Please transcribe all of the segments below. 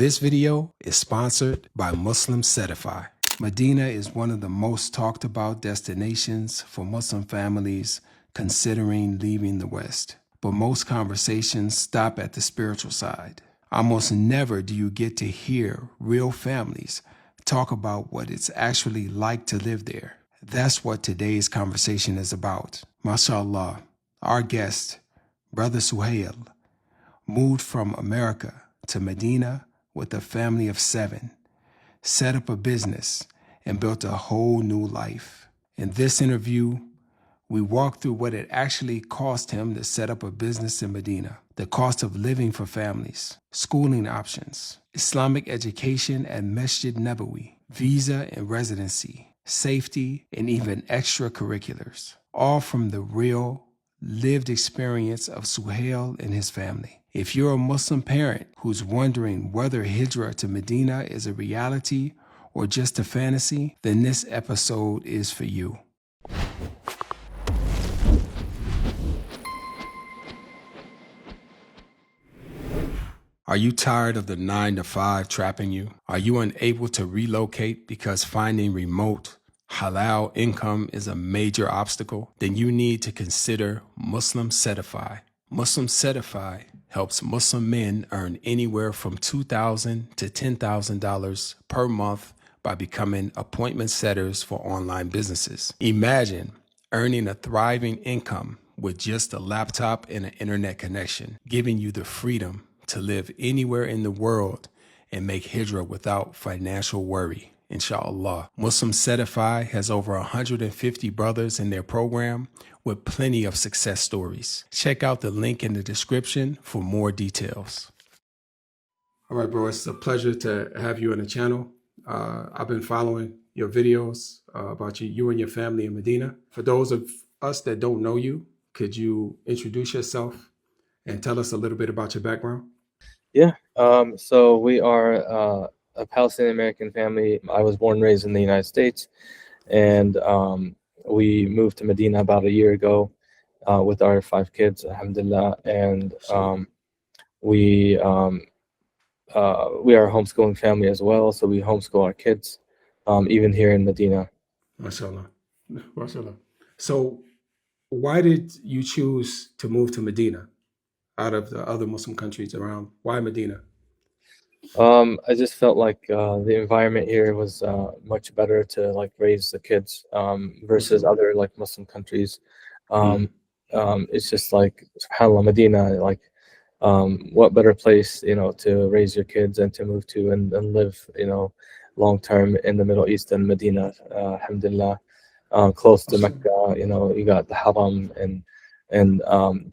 This video is sponsored by Muslim Certify. Medina is one of the most talked about destinations for Muslim families considering leaving the West. But most conversations stop at the spiritual side. Almost never do you get to hear real families talk about what it's actually like to live there. That's what today's conversation is about. MashaAllah, our guest, Brother Suhail, moved from America to Medina with a family of 7, set up a business, and built a whole new life. In this interview, we walk through what it actually cost him to set up a business in Medina, the cost of living for families, schooling options, Islamic education at Masjid Nabawi, visa and residency, safety, and even extracurriculars, all from the real, lived experience of Suhail and his family. If you're a Muslim parent who's wondering whether Hijrah to Medina is a reality or just a fantasy, then this episode is for you. Are you tired of the 9-to-5 trapping you? Are you unable to relocate because finding remote, halal income is a major obstacle? Then you need to consider Muslim Certify. Muslim Certify helps Muslim men earn anywhere from $2,000 to $10,000 per month by becoming appointment setters for online businesses. Imagine earning a thriving income with just a laptop and an internet connection, giving you the freedom to live anywhere in the world and make hijrah without financial worry, inshallah. Muslim Certify has over 150 brothers in their program with plenty of success stories. Check out the link in the description for more details. All right, bro, it's a pleasure to have you on the channel. I've been following your videos about you and your family in Medina. For those of us that don't know you, could you introduce yourself and tell us a little bit about your background? Yeah, so we are a Palestinian American family. I was born and raised in the United States, and we moved to Medina about a year ago with our 5 kids, alhamdulillah, and we are a homeschooling family as well, so we homeschool our kids, even here in Medina. MashaAllah. MashaAllah. So why did you choose to move to Medina out of the other Muslim countries around? Why Medina? I just felt like the environment here was much better to like raise the kids versus other like Muslim countries. It's just like subhanAllah, Medina, like what better place, to raise your kids and to move to and live, long term in the Middle East than Medina, alhamdulillah. Close to Mecca, you got the Haram and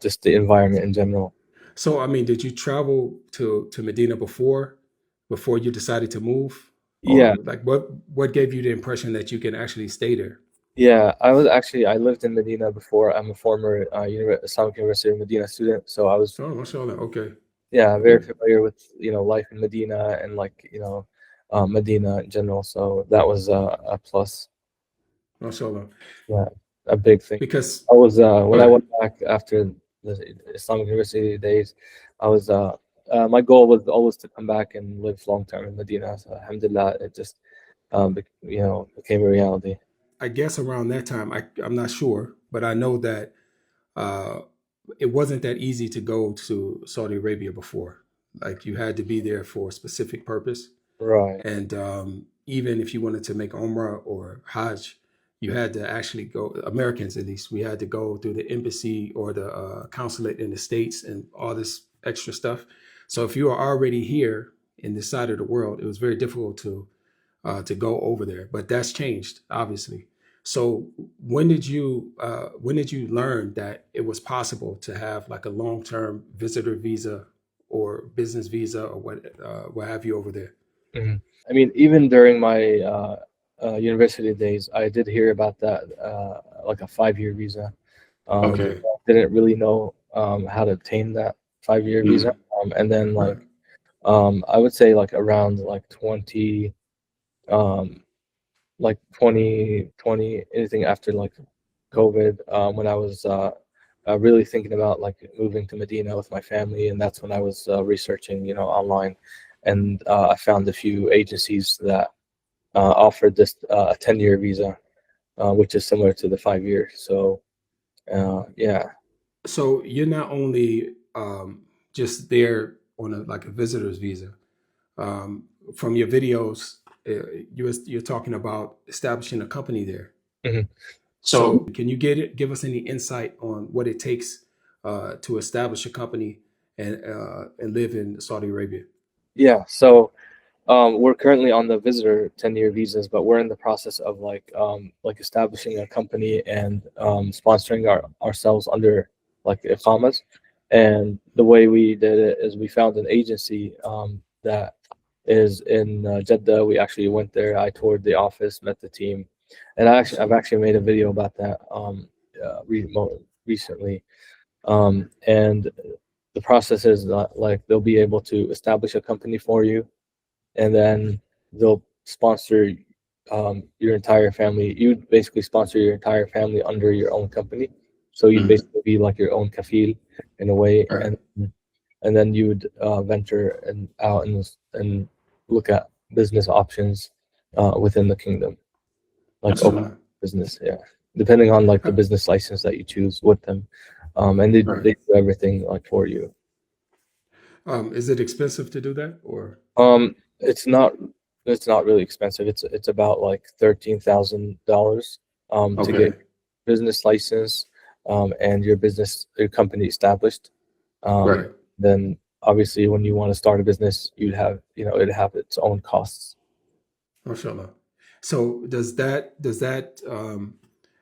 just the environment in general. So, I mean, did you travel to Medina before you decided to move? Yeah. Or like what gave you the impression that you can actually stay there? Yeah, I lived in Medina before. I'm a former Islamic University of Medina student, so I was Oh, mashallah. Okay. very familiar with life in Medina and Medina in general. So that was a plus. Mashallah. Yeah, a big thing. Because I was when I went back after the Islamic University days, I was my goal was always to come back and live long term in Medina. So alhamdulillah, it just became a reality. I guess around that time, I'm not sure, but I know that it wasn't that easy to go to Saudi Arabia before. Like you had to be there for a specific purpose. Right. And even if you wanted to make Umrah or Hajj, you had to actually go, Americans at least, we had to go through the embassy or the consulate in the States and all this extra stuff. So if you were already here in this side of the world, it was very difficult to go over there. But that's changed, obviously. So when did you learn that it was possible to have like a long-term visitor visa or business visa or what have you over there? Mm-hmm. I mean, even during my university days, I did hear about that, like a 5-year visa. Okay. I didn't really know how to obtain that 5-year visa. And then I would say like around like 2020, anything after like COVID, when I was really thinking about like moving to Medina with my family, and that's when I was researching, online. and I found a few agencies that offered this a 10-year visa, which is similar to the 5-year. So yeah. So you're not only just there on a visitor's visa. Um, from your videos, you're talking about establishing a company there. Mhm. So can you give us any insight on what it takes to establish a company and live in Saudi Arabia? Yeah. So we're currently on the visitor 10-year visas, but we're in the process of like establishing a company and sponsoring ourselves under like iqamas. And the way we did it is we found an agency that is in Jeddah. We actually went there. I toured the office, met the team, and I've actually made a video about that recently. And the process is that, like, they'll be able to establish a company for you, and then they'll sponsor your entire family. You basically sponsor your entire family under your own company. So you'd Mhm. basically be like your own kafil in a way, Right. and then you would venture and out and look at business options within the kingdom, like open Mashallah. business. Yeah, depending on like the Uh, business license that you choose with them, and they Right. do everything like for you. Is it expensive to do that, or? Um, it's not it's not really expensive. It's about like $13,000 to get Okay. business license and your company established. Um, Right. then obviously when you want to start a business, it'd have its own costs. Mashallah. So does that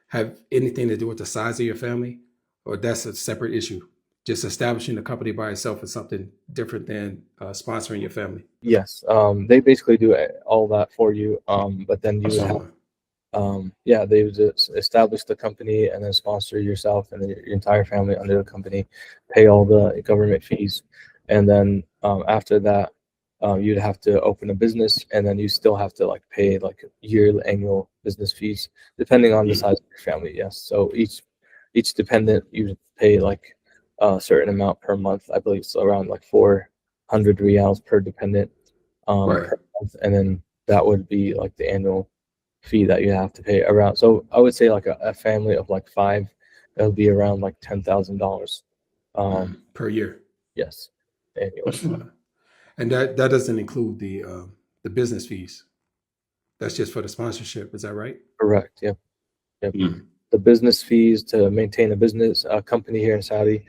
have anything to do with the size of your family, or that's a separate issue? Just establishing a company by itself is something different than sponsoring your family. Yes, they basically do all that for you. But then you would have Mashallah. yeah, they would just establish the company and then sponsor yourself and then your entire family under the company, pay all the government fees, and then after that, you'd have to open a business, and then you still have to like pay like yearly annual business fees depending on the Mm. size of your family. Yes, so each dependent you pay like a certain amount per month. I believe it's around like 400 riyals per dependent Right. per month, and then that would be like the annual fee that you have to pay around. So I would say like a family of like five, it'll be around like $10,000. Per year. Yes, annually. Mashallah. And that doesn't include the business fees. That's just for the sponsorship. Is that right? Correct. Yep. Yep. Mm. The business fees to maintain a business company here in Saudi,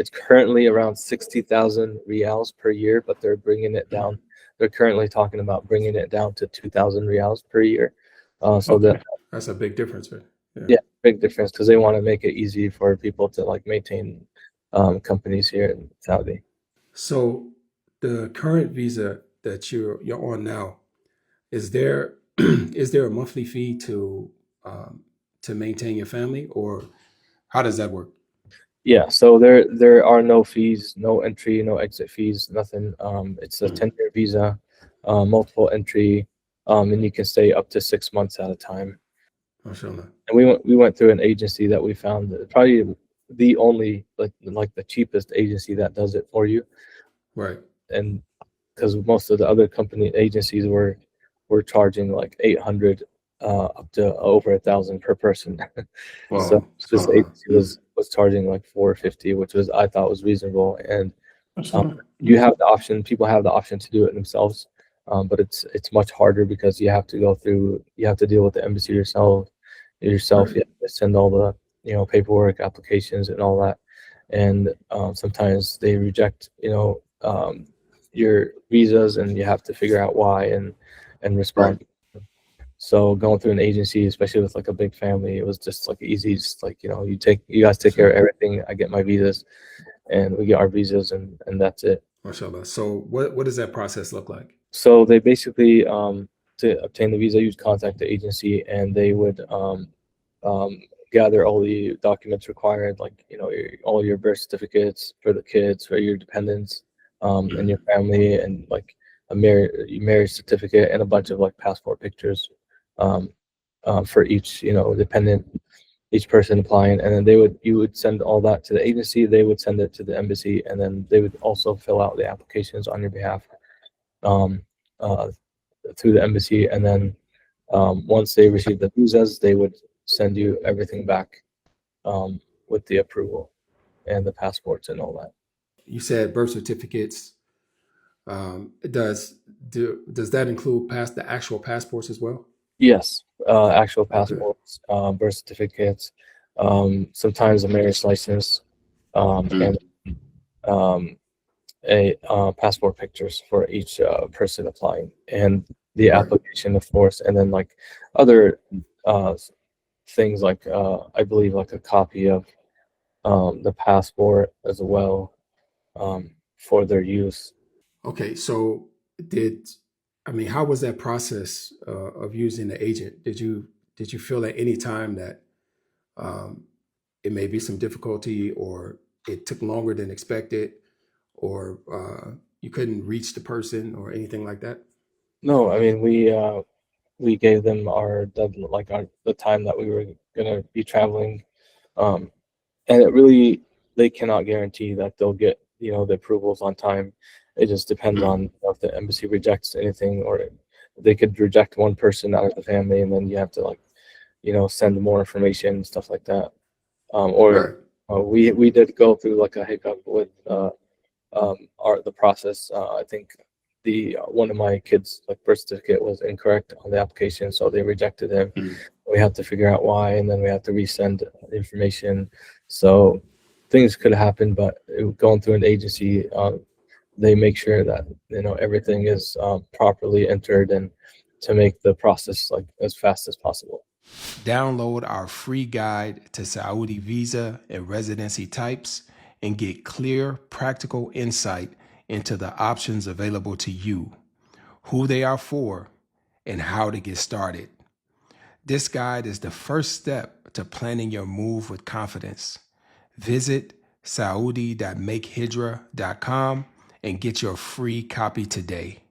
it's currently around 60,000 riyals per year, but they're bringing it down. They're currently talking about bringing it down to 2,000 riyals per year. So that Okay. That's a big difference, right? Yeah. Yeah, big difference because they want to make it easy for people to like maintain companies here in Saudi. So the current visa that you're on now, is there is there a monthly fee to maintain your family, or how does that work? Yeah, so there are no fees, no entry, no exit fees, nothing. It's a Mm. 10-year visa, multiple entry, and you can stay up to 6 months at a time. Mashallah. And we went through an agency that we found probably the only like the cheapest agency that does it for you, Right. and because most of the other company agencies were charging like 800 up to over 1,000 per person. So Wow. this Subhanallah. agency Mm. was charging like 450, which was I thought was reasonable. And um, Mashallah. you Mm. have the option, people have the option to do it themselves, but it's much harder because you have to deal with the embassy yourself. Right. You have to send all the paperwork, applications, and all that. And sometimes they reject your visas, and you have to figure out why and Right. respond. So going through an agency, especially with like a big family, it was just like easy. Just like you guys take care of So, everything. I get my visas, and we get our visas, and that's it. mashallah. So what does that process look like? So they basically to obtain the visa, you'd contact the agency, and they would um, gather all the documents required, like all your birth certificates for the kids, for your dependents, and your Mm. family, and like a marriage certificate, and a bunch of like passport pictures um, for each dependent, each person applying, and then you would send all that to the agency. They would send it to the embassy, and then they would also fill out the applications on your behalf. um, uh, through the embassy, and then once they receive the visas, they would send you everything back with the approval and the passports and all that. You said birth certificates. Does does that include the actual passports as well? Yes, actual Okay. passports, birth certificates, sometimes a marriage license, and um, a passport pictures for each person applying, and the Right. application, of course, and then like other uh, things like I believe like a copy of the passport as well for their use. Okay. So did I mean how was that process of using the agent? Did you feel at any time that um, it may be some difficulty, or it took longer than expected, or you couldn't reach the person, or anything like that? No, I mean we gave them the time that we were gonna be traveling, um, and it really they cannot guarantee that they'll get the approvals on time. It just depends Mm. on if the embassy rejects anything, or they could reject one person out of the family, and then you have to send more information and stuff like that. Or Right. we did go through like a hiccup with the process. I think the one of my kids' like birth certificate was incorrect on the application, so they rejected him. Mm. We have to figure out why, and then we have to resend the information. So things could happen, but going through an agency, they make sure that everything is properly entered, and to make the process like as fast as possible. Download our free guide to Saudi visa and residency types and get clear, practical insight into the options available to you, who they are for, and how to get started. This guide is the first step to planning your move with confidence. Visit saudi.makehijrah.com and get your free copy today.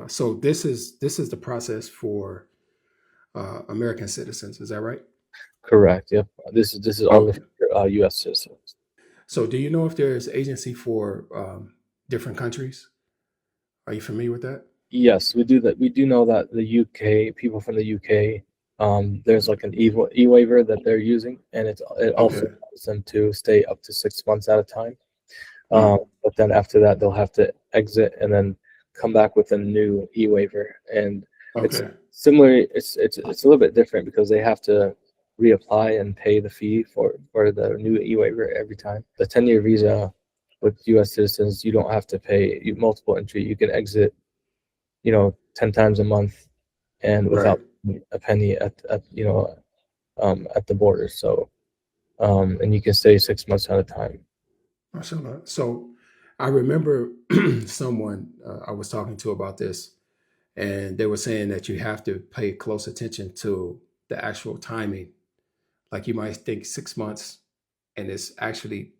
So this is the process for American citizens. Is that right? Correct. Yep. This is only Okay. for U.S. citizens. So do you know if there's agency for different countries? Are you familiar with that? Yes, we do that. We do know that the UK people from the UK, there's like an e waiver that they're using, and it also Okay. allows them to stay up to 6 months at a time. Mm. But then after that, they'll have to exit and then come back with a new e waiver, and it's Okay. similar. It's a little bit different because they have to reapply and pay the fee for the new e waiver every time. The 10-year visa with U.S. citizens, you don't have to pay multiple entry. You can exit 10 times a month and Right. without a penny at the border. So, and you can stay 6 months at a time. Mashallah. So I remember someone I was talking to about this, and they were saying that you have to pay close attention to the actual timing. Like you might think 6 months, and it's actually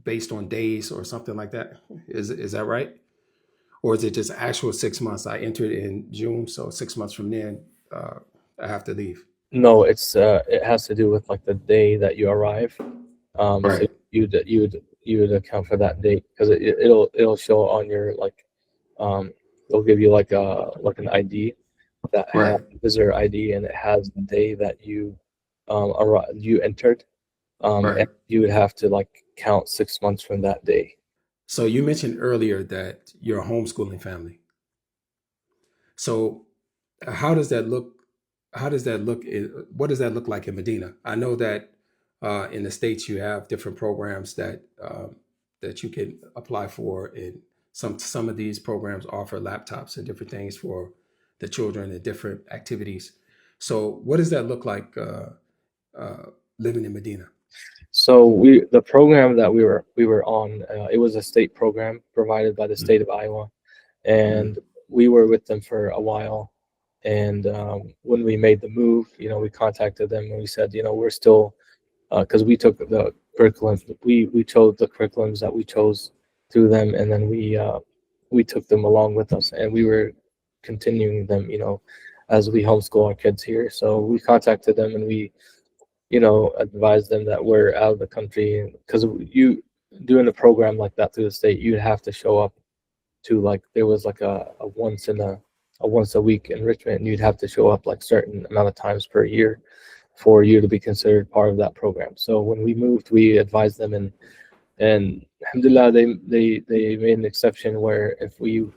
based on days or something like that. Is that right? Or is it just actual 6 months? I entered in June, so 6 months from then, I have to leave. No, it has to do with like the day that you arrive. So Right. you would account for that date because it'll show on your um, they'll give you like an ID that has Right. visitor ID, and it has the day that you entered. Right. And you would have to like count 6 months from that day. So you mentioned earlier that you're a homeschooling family. So how does that look? How does that look? What does that look like in Medina? I know that in the states you have different programs that you can apply for, and some of these programs offer laptops and different things for the children and different activities. So what does that look like uh, living in Medina? So the program that we were on, it was a state program provided by the state of Iowa, Mm. and we were with them for a while. And when we made the move, we contacted them and we said, we're still because we took the curriculum, we chose the curriculums that we chose through them, and then we took them along with us, and we were continuing them, as we homeschool our kids here. So we contacted them and we advise them that we're out of the country because you doing a program like that through the state, you'd have to show up to like there was like a once a week enrichment, and you'd have to show up like certain amount of times per year for you to be considered part of that program. So when we moved, we advised them, and alhamdulillah, they made an exception where if we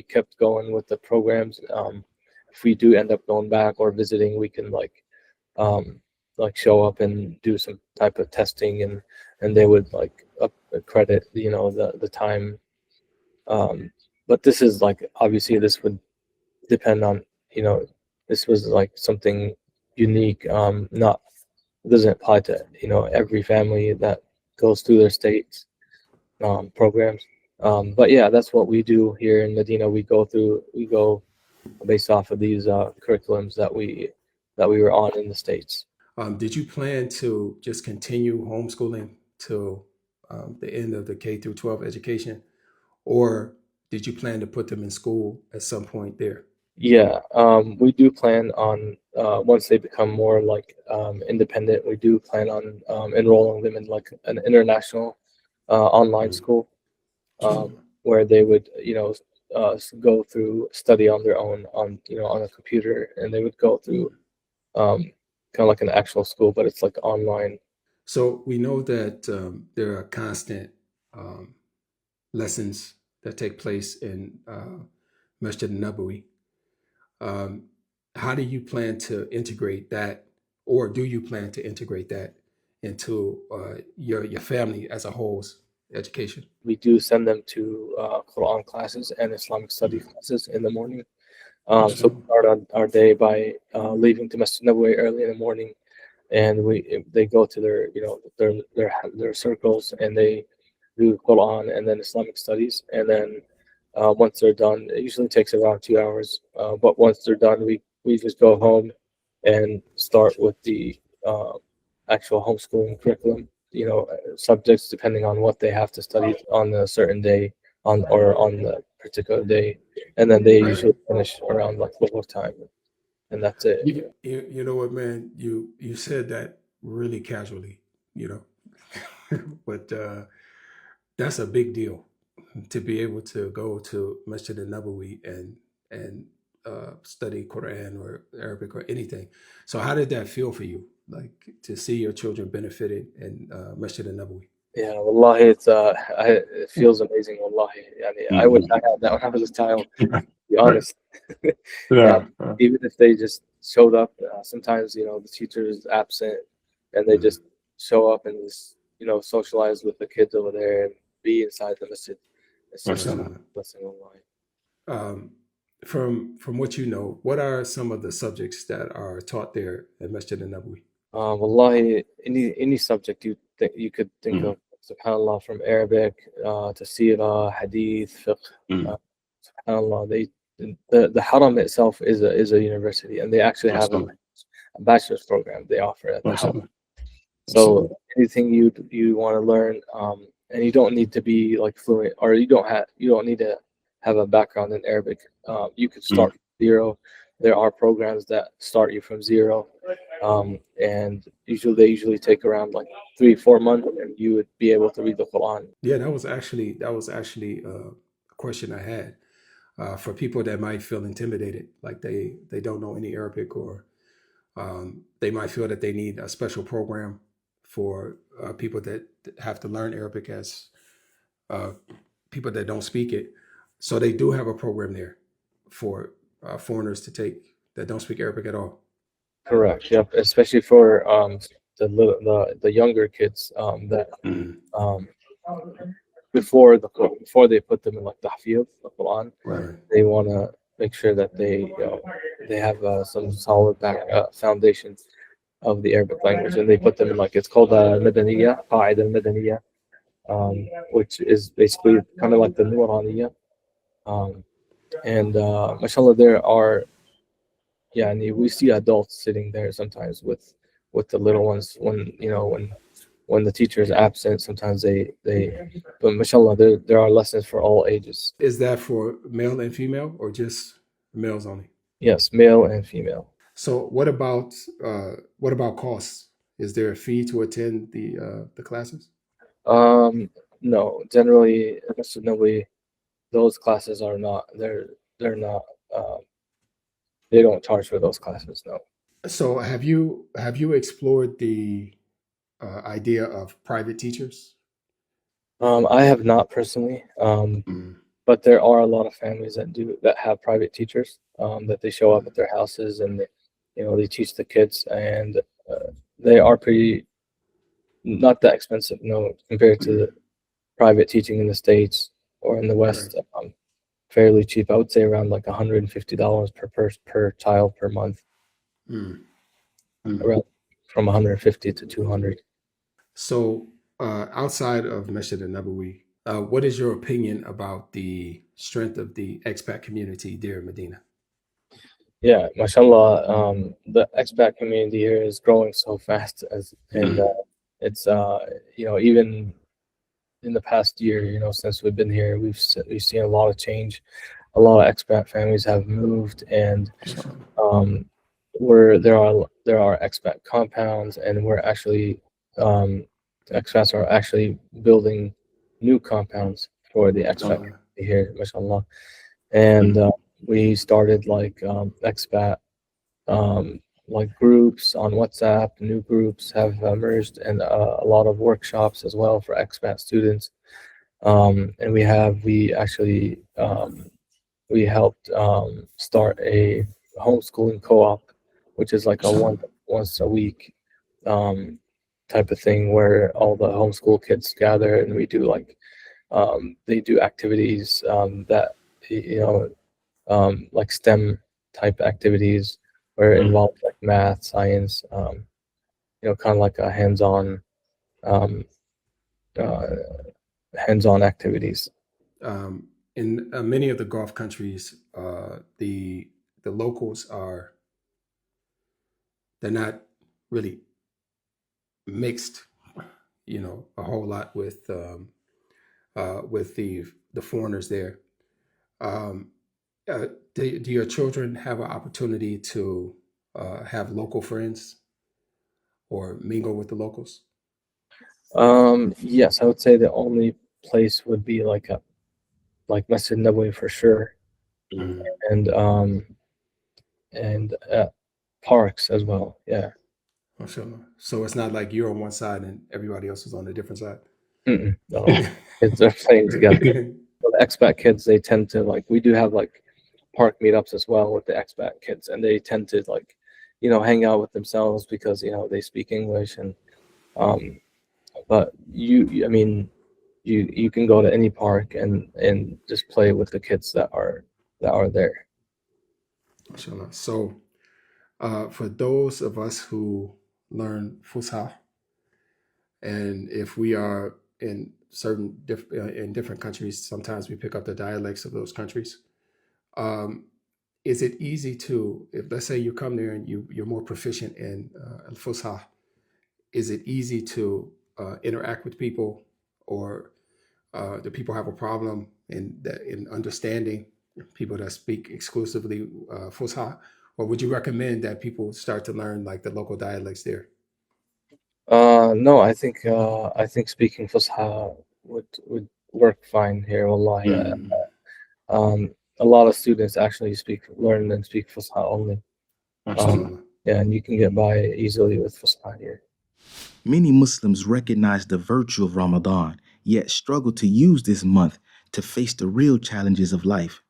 kept going with the programs, if we do end up going back or visiting, we can um, show up and do some type of testing, and they would like up credit the time. But this is like obviously this would depend on you know this was like something unique. Not It doesn't apply to every family that goes through their state programs. But yeah, that's what we do here in Medina. We go based off of these curriculums that we were on in the States. Did you plan to just continue homeschooling till the end of the K through 12 education, or did you plan to put them in school at some point there? Yeah, we do plan on once they become more like independent, we do plan on enrolling them in like an international online Mm. school, where they would go through study on their own on a computer, and they would go through um, kind of like an actual school, but it's like online. So we know that there are constant um, lessons that take place in Masjid Nabawi. Um, how do you plan to integrate that, or do you plan to integrate that into your family as a whole's education? We do send them to Quran classes and Islamic study Mm. classes in the morning. So we Mashallah. start on our day by leaving to Masjid Nabawi early in the morning, and they go to their circles, and they do Quran and then Islamic studies, and then once they're done, it usually takes around 2 hours. But once they're done, we just go home and start with the actual homeschooling curriculum. Subjects depending on what they have to study on a certain day on the particular day, and then they Right. usually finish around like Dhuhr time, and that's it. You know what, man? You said that really casually, you know, but that's a big deal to be able to go to Masjid Nabawi and study Quran or Arabic or anything. So how did that feel for you, like to see your children benefited in Masjid Nabawi? Yeah, wallahi, it feels amazing. Wallahi, I wish Mhm. I had that when I was a child. To be honest, yeah. Yeah. Even if they just showed up, sometimes the teacher is absent, and they Mhm. just show up and just socialize with the kids over there and be inside the masjid. It's just a Mashallah. blessing, wallahi. Um, from what you know, what are some of the subjects that are taught there at Masjid Nabawi? Wallahi, any subject you could think Mm, of, subhanallah, from Arabic to Sirah, Hadith, Fiqh, mm. uh, subhanallah, the Haram itself is a university, and they actually have a Mashallah. bachelor's program they offer at the Haram. Mashallah. So Mashallah. anything you want to learn, and you don't need to be like fluent, or you don't need to have a background in Arabic. You could Mm. start from zero. There are programs that start you from zero, and they usually take around like 3 4 months, and you would be able to read the Quran. Yeah, that was actually a question I had for people that might feel intimidated, like they don't know any Arabic, or they might feel that they need a special program for people that have to learn Arabic as uh, people that don't speak it. So they do have a program there for foreigners to take that don't speak Arabic at all. Correct. Yep. Especially for the younger kids that Mhm. um, before they put them in like tahfiz, the Quran, Right. they want to make sure that they have some solid foundation of the Arabic language, and they put them in like it's called Madaniya, Qaida Madaniya, which is basically kind of like the Nuraniyya. Um, and mashallah, there are yeah, and we see adults sitting there sometimes with the little ones when the teacher is absent. Sometimes but mashallah, there are lessons for all ages. Is that for male and female, or just males only? Yes, male and female. So what about costs? Is there a fee to attend the classes? Um, no, generally, Masjid Nabawi, those classes are not. They're not. They don't charge for those classes. No. So have you explored the idea of private teachers? I have not personally. Mm, But there are a lot of families that have private teachers that they show up mm, at their houses and they teach the kids, and they are pretty not that expensive, no, compared to the mm, private teaching in the States or in the right. West. Fairly cheap. I would say around like $150 per child per month, Mm, mm. around from 150 to 200. So outside of Masjid Nabawi, what is your opinion about the strength of the expat community there in Medina? Yeah, mashallah, the expat community here is growing so fast and Mm, it's even in the past year, since we've been here, we've seen a lot of change. A lot of expat families have moved, and mashallah. um, where there are expat compounds, and we're actually expats are actually building new compounds for the expat Uh, community here, mashallah. And mm, we started expat um, like groups on WhatsApp. New groups have emerged, and a lot of workshops as well for expat students. And we actually we helped start a homeschooling co-op, which is like a mashallah. once a week um, type of thing where all the homeschool kids gather, and we do they do activities that you know like STEM type activities where it Mm. involves like math, science, kind of like a um, uh, hands-on activities. In many of the Gulf countries, the locals they're not really mixed, a whole lot with the foreigners there. Um, do your children have an opportunity to have local friends or mingle with the locals? Yes, I would say the only place would be like Masjid Nabawi for sure, Mm, and parks as well. Yeah. mashallah. So it's not like you're on one side and everybody else is on a different side. No, kids are playing together. The expat kids, they tend to we do have park meetups as well with the expat kids, and they tend to hang out with themselves because they speak English, and um, but I mean, you can go to any park and just play with the kids that are there. Mashallah. So for those of us who learn Fusha, and if we are in in different countries, sometimes we pick up the dialects of those countries. Um, is it easy to, if let's say you come there and you're more proficient in Fusha, is it easy to interact with people, or do people have a problem in understanding people that speak exclusively Fusha, or would you recommend that people start to learn like the local dialects there? No, I think speaking Fusha would work fine here. Wallahi, Mm, a lot of students actually learn and speak Fusha only. Um, mashallah. yeah, and you can get by easily with Fusha here. Many Muslims recognize the virtue of Ramadan, yet struggle to use this month to face the real challenges of life.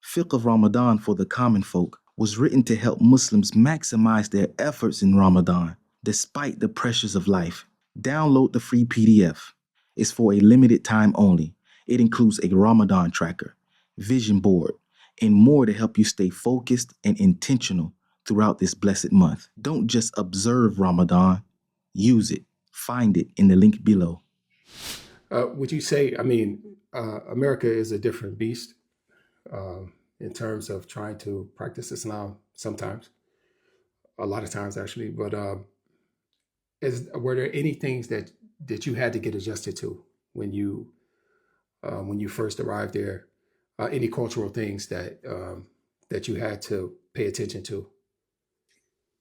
Fiqh of Ramadan for the common folk was written to help Muslims maximize their efforts in Ramadan, despite the pressures of life. Download the free PDF. It's for a limited time only. It includes a Ramadan tracker, vision board, and more to help you stay focused and intentional throughout this blessed month. Don't just observe Ramadan, use it. Find it in the link below. Would you say, I mean, America is a different beast in terms of trying to practice Islam sometimes, a lot of times actually, but were there any things that you had to get adjusted to when you first arrived there? Any cultural things that you had to pay attention to?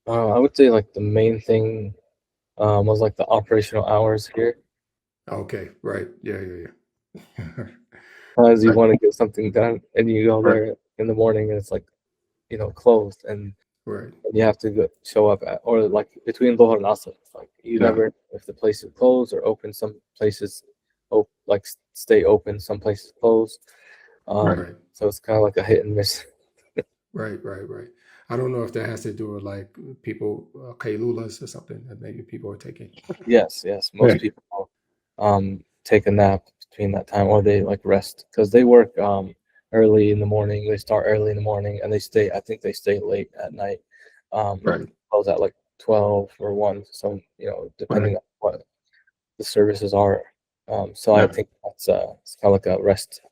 I would say the main thing was the operational hours here. Okay, right, yeah, yeah, yeah. sometimes you want to get something done, and you go there in the morning, and it's like, closed, and Right. you have to show up at, or like between Dhuhr and Asr. It's like you never know if the place is closed or open. Some places, stay open. Some places close. Right. So it's kind of like a hit and miss. Right. I don't know if that has to do with like people kailulas or something that maybe people are taking. Yes. Most people take a nap between that time, or they like rest because they work early in the morning. They start early in the morning, and I think they stay late at night. Close at like 12 or 1. So depending on what the services are. So I think that's it's kind of like a rest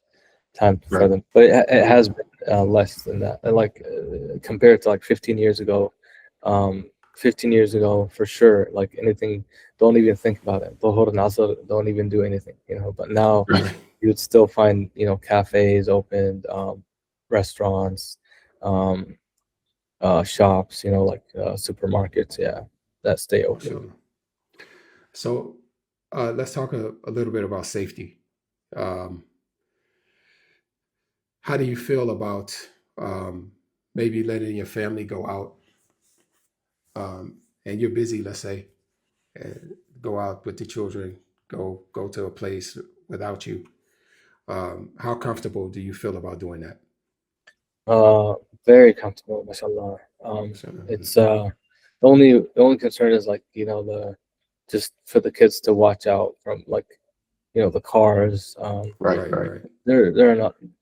time for them, but it has been less than that. And like compared to like 15 years ago, 15 years ago for sure, like anything, don't even think about it. Dhuhr and Asr, don't even do anything, But now you would still find cafes opened, restaurants, shops, like supermarkets, that stay open. So let's talk a little bit about safety. How do you feel about maybe letting your family go out and you're busy, let's say, and go out with the children, go to a place without you? How comfortable do you feel about doing that? Very comfortable, mashallah. It's the only concern is like just for the kids to watch out from like the cars. Right.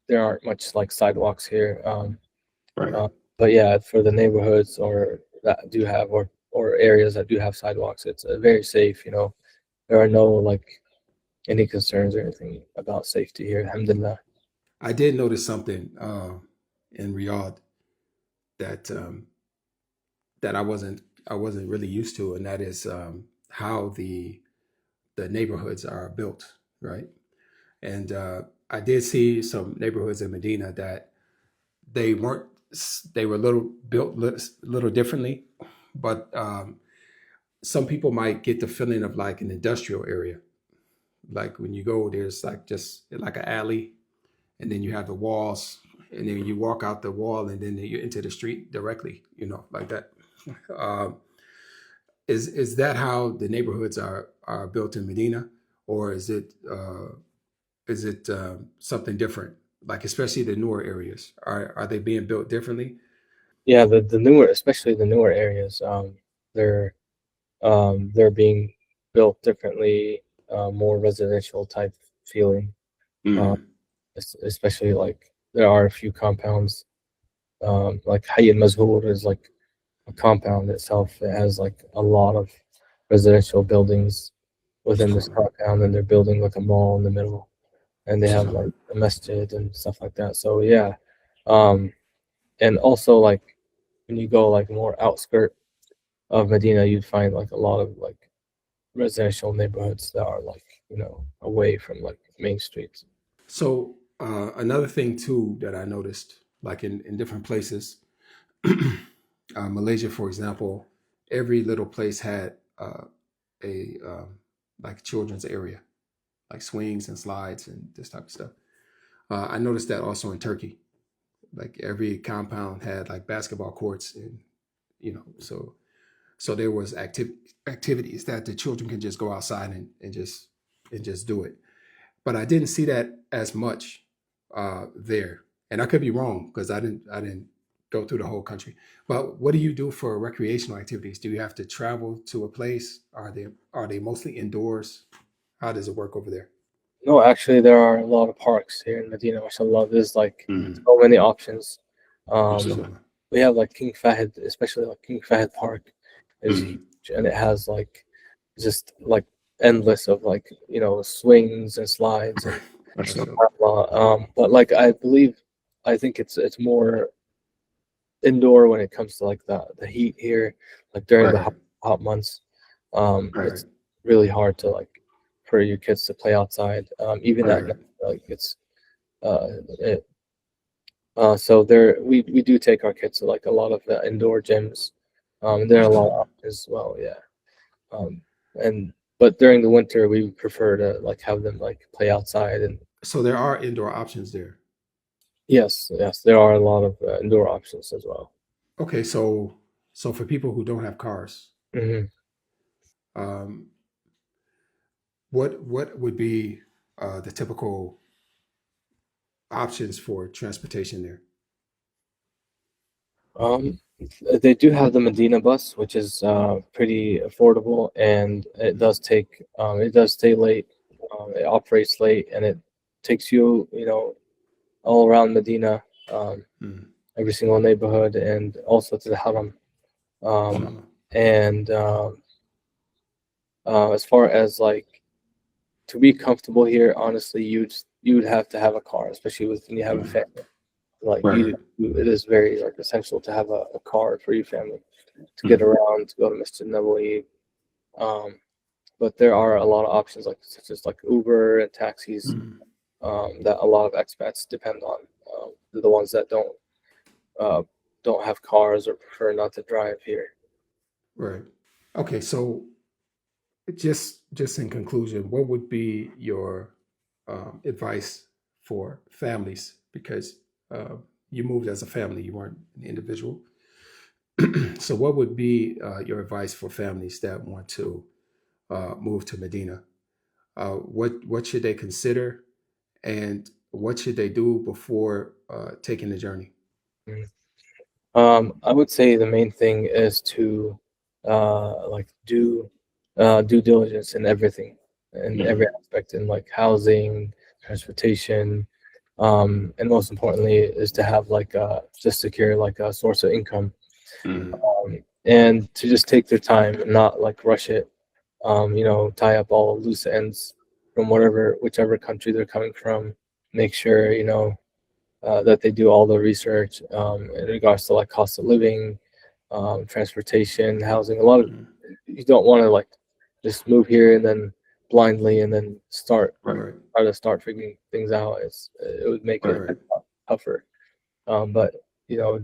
There aren't much like sidewalks here. But yeah, for the neighborhoods or that do have or areas that do have sidewalks, it's very safe. There are no like any concerns or anything about safety here. Alhamdulillah. I did notice something in Riyadh that that I wasn't really used to, and that is how the neighborhoods are built, right? And I did see some neighborhoods in Medina that they weren't they were built little differently, but some people might get the feeling of like an industrial area. Like when you go, there's like just like an alley, and then you have the walls, and then you walk out the wall, and then you into the street directly, like that. Um, is that how the neighborhoods are built in Medina, or is it something different? Like especially the newer areas, are they being built differently? Yeah, the newer, especially the newer areas, they're being built differently, more residential type feeling. Especially like there are a few compounds, like Hayy al-Mazhoor is like a compound itself. It has like a lot of residential buildings within this compound, and they're building like a mall in the middle, and they have like a masjid and stuff like that. So yeah, and also like when you go like more outskirt of Medina, you'd find like a lot of like residential neighborhoods that are like away from like main streets. So another thing too that I noticed, like in different places, Malaysia, for example, every little place had a like children's area, like swings and slides and this type of stuff. I noticed that also in Turkey, like every compound had like basketball courts, and so there was activities that the children can just go outside and just do it. But I didn't see that as much there, and I could be wrong because I didn't go through the whole country. But what do you do for recreational activities? Do you have to travel to a place? Are they mostly indoors? How does it work over there? No, actually, there are a lot of parks here in Medina. Mashallah, there's like so many options. We have like King Fahd, especially like King Fahd Park is huge, and it has like just like endless of like swings and slides and but like I think it's more indoor when it comes to like the heat here, like during the hot months. It's really hard to like for your kids to play outside, even at night, like it's so there we do take our kids to like a lot of the indoor gyms. There are a lot of options as well, and but during the winter we prefer to like have them like play outside and So there are indoor options there. Yes, there are a lot of indoor options as well. Okay, so for people who don't have cars, Hmm. um, what would be the typical options for transportation there? Um, they do have the Medina bus, which is pretty affordable, and it does stay late. It operates late, and it takes you, all around Medina, um, Mm. every single neighborhood, and also to the Haram. Um, Inshallah. and as far as like to be comfortable here, honestly, you would have to have a car, especially when you have a family. Like Right. it is very like essential to have a car for your family to get Mm. around, to go to Masjid Nabawi. Um, but there are a lot of options like such as like Uber and taxis Mm. that a lot of expats depend on. They're the ones that uh, don't have cars or prefer not to drive here. Right. Okay, so just in conclusion, what would be your advice for families? Because you moved as a family, you weren't an individual. So, what would be your advice for families that want to move to Medina? What should they consider, and what should they do before taking the journey? Mm. I would say the main thing is to like do due diligence in everything, in every Mm. aspect, in like housing, transportation, and most importantly is to have like just secure like a source of income, Mm. and to just take their time and not like rush it. Tie up all loose ends from whichever country they're coming from. Make sure that they do all the research in regards to like cost of living, transportation, housing. A lot of Mm. You don't want to like just move here and then blindly and then Right. try to start figuring things out. It would make it Right. tougher. But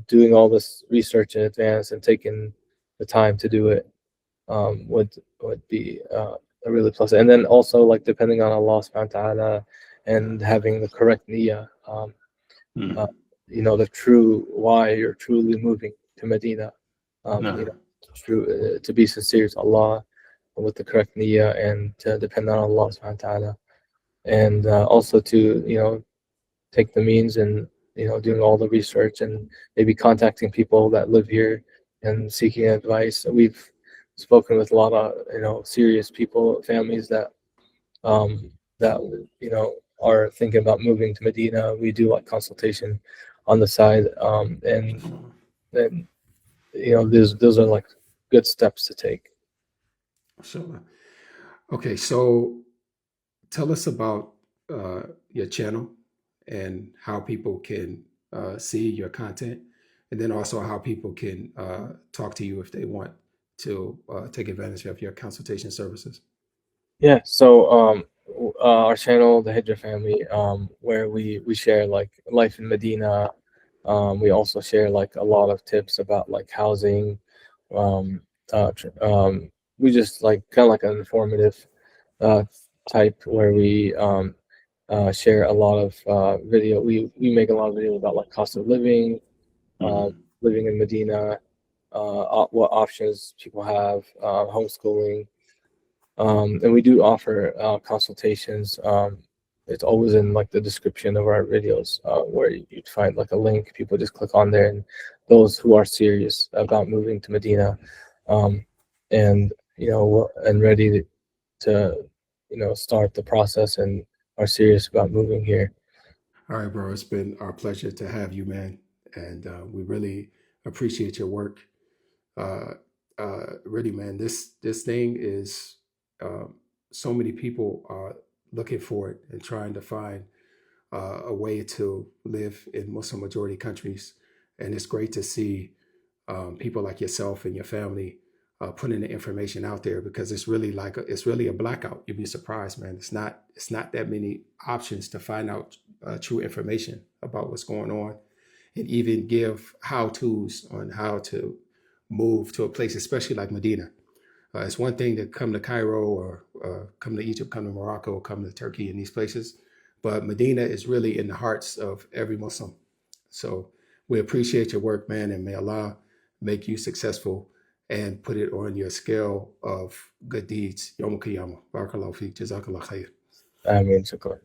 doing all this research in advance and taking the time to do it would be a really plus. And then also like depending on Allah subhanahu wa ta'ala and having the correct niyyah. Uh, Mm. the true why you're truly moving to Medina. No. To be sincere to Allah with the correct niyyah and to depend on Allah subhanahu wa ta'ala. And also to, take the means and, doing all the research and maybe contacting people that live here and seeking advice. We've spoken with a lot of, serious people, families um, that are thinking about moving to Medina. We do like consultation on the side, and those are like good steps to take. Inshallah. Okay, so tell us about your channel and how people can see your content, and then also how people can talk to you if they want to take advantage of your consultation services. Yeah, so our channel, the Hijrah Family, where we share like life in Medina. We also share like a lot of tips about like housing. Um, we just like kind of like an informative uh, type where we share a lot of video. We make a lot of videos about like cost of living, um, Mm. living in Medina, what options people have, homeschooling. And we do offer consultations. It's always in like the description of our videos, where you'd find like a link. People just click on there, and those who are serious about moving to Medina, um, and and ready to start the process and are serious about moving here. All right, bro. It's been our pleasure to have you, man, and we really appreciate your work. Uh, really, man, this thing is so many people are looking for it and trying to find a way to live in Muslim majority countries, and it's great to see people like yourself and your family putting the information out there because it's really it's really a blackout. You'd be surprised, man. It's not that many options to find out true information about what's going on, and even give how tos on how to move to a place, especially like Medina. It's one thing to come to Cairo or come to Egypt, come to Morocco, come to Turkey and these places, but Medina is really in the hearts of every Muslim. So we appreciate your work, man, and may Allah make you successful and put it on your scale of good deeds. Yawm al-Qiyamah. Barakallahu feek. Jazakallah khair. I mean, shukran.